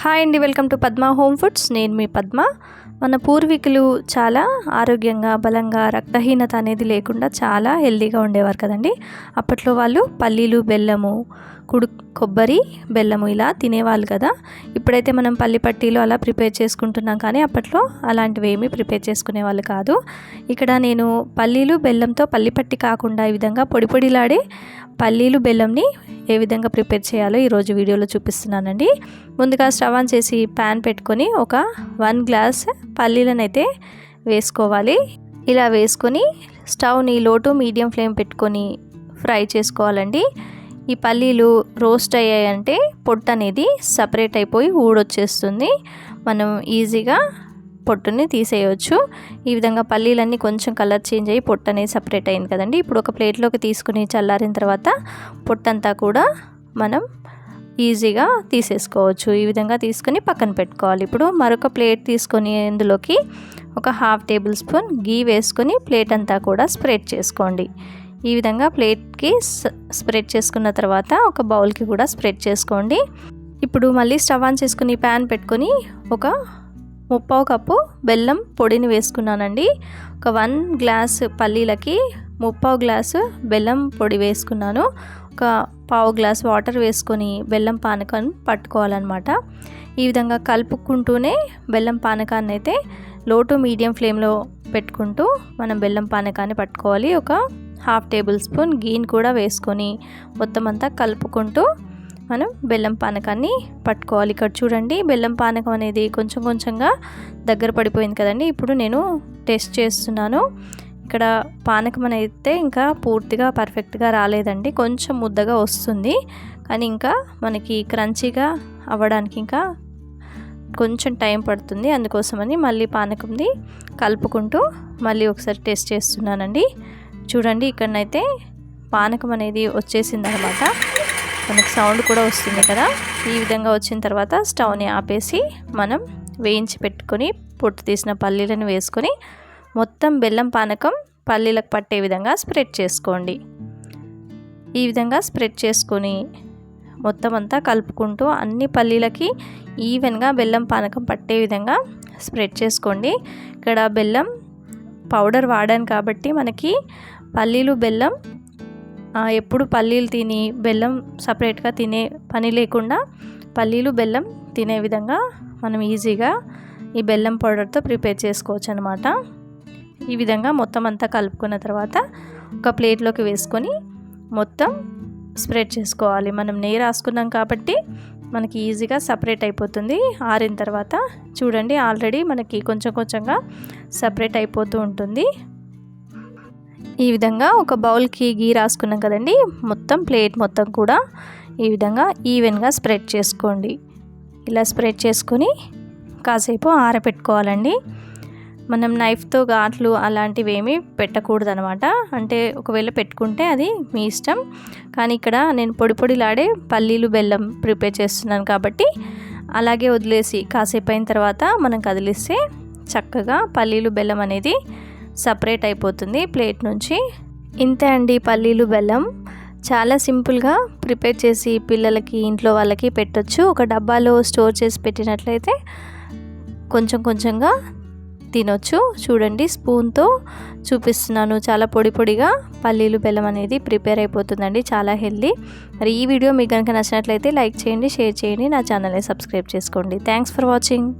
Hi అండి, welcome to Padma home foods. నేను మీ పద్మ. మన పూర్వీకులు చాలా ఆరోగ్యంగా, బలంగా, రక్తహీనత అనేది లేకుండా చాలా హెల్తీగా ఉండేవారు కదండి. అప్పట్లో వాళ్ళు పల్లీలు, బెల్లము, కొబ్బరి, బెల్లము ఇలా తినేవాళ్ళు కదా. ఇప్పుడైతే మనం పల్లి పట్టీలు అలా ప్రిపేర్ చేసుకుంటున్నాం, కానీ అప్పట్లో అలాంటివి ఏమీ ప్రిపేర్ చేసుకునే వాళ్ళు కాదు. ఇక్కడ నేను పల్లీలు, బెల్లంతో పల్లి పట్టి కాకుండా ఈ విధంగా పొడి పొడిలాడే పల్లీలు, బెల్లంని ఏ విధంగా ప్రిపేర్ చేయాలో ఈరోజు వీడియోలో చూపిస్తున్నానండి. ముందుగా స్టవ్ ఆన్ చేసి ప్యాన్ పెట్టుకొని ఒక 1 గ్లాస్ పల్లీలను అయితే వేసుకోవాలి. ఇలా వేసుకొని స్టవ్ని లో టు మీడియం ఫ్లేమ్ పెట్టుకొని ఫ్రై చేసుకోవాలండి. ఈ పల్లీలు రోస్ట్ అయ్యాయంటే పొట్టు అనేది సపరేట్ అయిపోయి ఊడొచ్చేస్తుంది. మనం ఈజీగా పొట్టుని తీసేయవచ్చు. ఈ విధంగా పల్లీలన్నీ కొంచెం కలర్ చేంజ్ అయ్యి పొట్టు అనేది సపరేట్ అయింది కదండి. ఇప్పుడు ఒక ప్లేట్లోకి తీసుకుని చల్లారిన తర్వాత పొట్టంతా కూడా మనం ఈజీగా తీసేసుకోవచ్చు. ఈ విధంగా తీసుకొని పక్కన పెట్టుకోవాలి. ఇప్పుడు మరొక ప్లేట్ తీసుకొని అందులోకి ఒక 1/2 టేబుల్ స్పూన్ గీ వేసుకొని ప్లేట్ అంతా కూడా స్ప్రెడ్ చేసుకోండి. ఈ విధంగా ప్లేట్కి స్ప్రెడ్ చేసుకున్న తర్వాత ఒక బౌల్కి కూడా స్ప్రెడ్ చేసుకోండి. ఇప్పుడు మళ్ళీ స్టవ్ ఆన్ చేసుకుని ప్యాన్ పెట్టుకొని ఒక 3/4 కప్పు బెల్లం పొడిని వేసుకున్నానండి. ఒక 1 గ్లాస్ పల్లీలకి 3/4 గ్లాసు బెల్లం పొడి వేసుకున్నాను. ఒక 1/4 గ్లాస్ వాటర్ వేసుకొని బెల్లం పానకం పట్టుకోవాలన్నమాట. ఈ విధంగా కలుపుకుంటూనే బెల్లం పానకాన్ని అయితే లో టు మీడియం ఫ్లేమ్లో పెట్టుకుంటూ మనం బెల్లం పానకాన్ని పట్టుకోవాలి. ఒక 1/2 టేబుల్ స్పూన్ గీని కూడా వేసుకొని మొత్తం అంతా కలుపుకుంటూ మనం బెల్లం పానకాన్ని పట్టుకోవాలి. ఇక్కడ చూడండి, బెల్లం పానకం అనేది కొంచెం కొంచెంగా దగ్గర పడిపోయింది కదండి. ఇప్పుడు నేను టెస్ట్ చేస్తున్నాను. ఇక్కడ పానకం అయితే ఇంకా పూర్తిగా పర్ఫెక్ట్గా రాలేదండి, కొంచెం ముద్దగా వస్తుంది. కానీ ఇంకా మనకి క్రంచీగా అవ్వడానికి ఇంకా కొంచెం టైం పడుతుంది. అందుకోసమని మళ్ళీ పానకంని కలుపుకుంటూ మళ్ళీ ఒకసారి టెస్ట్ చేస్తున్నానండి. చూడండి, ఇక్కడనైతే పానకం అనేది వచ్చేసింది అనమాట. మనకు సౌండ్ కూడా వస్తుంది కదా. ఈ విధంగా వచ్చిన తర్వాత స్టవ్ని ఆపేసి మనం వేయించి పెట్టుకొని పొట్టు తీసిన పల్లీలను వేసుకొని మొత్తం బెల్లం పానకం పల్లీలకు పట్టే విధంగా స్ప్రెడ్ చేసుకోండి. ఈ విధంగా స్ప్రెడ్ చేసుకొని మొత్తం అంతా కలుపుకుంటూ అన్ని పల్లీలకి ఈవెన్గా బెల్లం పానకం పట్టే విధంగా స్ప్రెడ్ చేసుకోండి. ఇక్కడ బెల్లం పౌడర్ వాడాను కాబట్టి మనకి పల్లీలు, బెల్లం ఎప్పుడు పల్లీలు తిని బెల్లం సపరేట్గా తినే పని లేకుండా పల్లీలు, బెల్లం తినే విధంగా మనం ఈజీగా ఈ బెల్లం పౌడర్తో ప్రిపేర్ చేసుకోవచ్చు అనమాట. ఈ విధంగా మొత్తం అంతా కలుపుకున్న తర్వాత ఒక ప్లేట్లోకి వేసుకొని మొత్తం స్ప్రెడ్ చేసుకోవాలి. మనం నెయ్యి రాసుకున్నాం కాబట్టి మనకి ఈజీగా సపరేట్ అయిపోతుంది. ఆరిన తర్వాత చూడండి, ఆల్రెడీ మనకి కొంచెం కొంచెంగా సపరేట్ అయిపోతూ ఉంటుంది. ఈ విధంగా ఒక బౌల్కి గీ రాసుకున్నాం కదండి, మొత్తం ప్లేట్ మొత్తం కూడా ఈ విధంగా ఈవెన్గా స్ప్రెడ్ చేసుకోండి. ఇలా స్ప్రెడ్ చేసుకొని కాసేపు ఆరబెట్టుకోవాలండి. మనం నైఫ్తో ఘాట్లు అలాంటివి ఏమీ పెట్టకూడదు అనమాట. అంటే ఒకవేళ పెట్టుకుంటే అది మీ ఇష్టం. కానీ ఇక్కడ నేను పొడి పొడిలాడే పల్లీలు, బెల్లం ప్రిపేర్ చేస్తున్నాను కాబట్టి అలాగే వదిలేసి కాసేపు అయిన తర్వాత మనం కదిలిస్తే చక్కగా పల్లీలు, బెల్లం అనేది సపరేట్ అయిపోతుంది ప్లేట్ నుంచి. ఇంతే అండి, పల్లీలు, బెల్లం చాలా సింపుల్గా ప్రిపేర్ చేసి పిల్లలకి, ఇంట్లో వాళ్ళకి పెట్టొచ్చు. ఒక డబ్బాలో స్టోర్ చేసి పెట్టినట్లయితే కొంచెం కొంచెంగా తినొచ్చు. చూడండి, స్పూన్తో చూపిస్తున్నాను. చాలా పొడి పొడిగా పల్లీలు, బెల్లం అనేది ప్రిపేర్ అయిపోతుందండి, చాలా హెల్దీ. మరి ఈ వీడియో మీకు కనుక నచ్చినట్లయితే లైక్ చేయండి, షేర్ చేయండి, నా ఛానల్ని సబ్స్క్రైబ్ చేసుకోండి. Thanks for watching.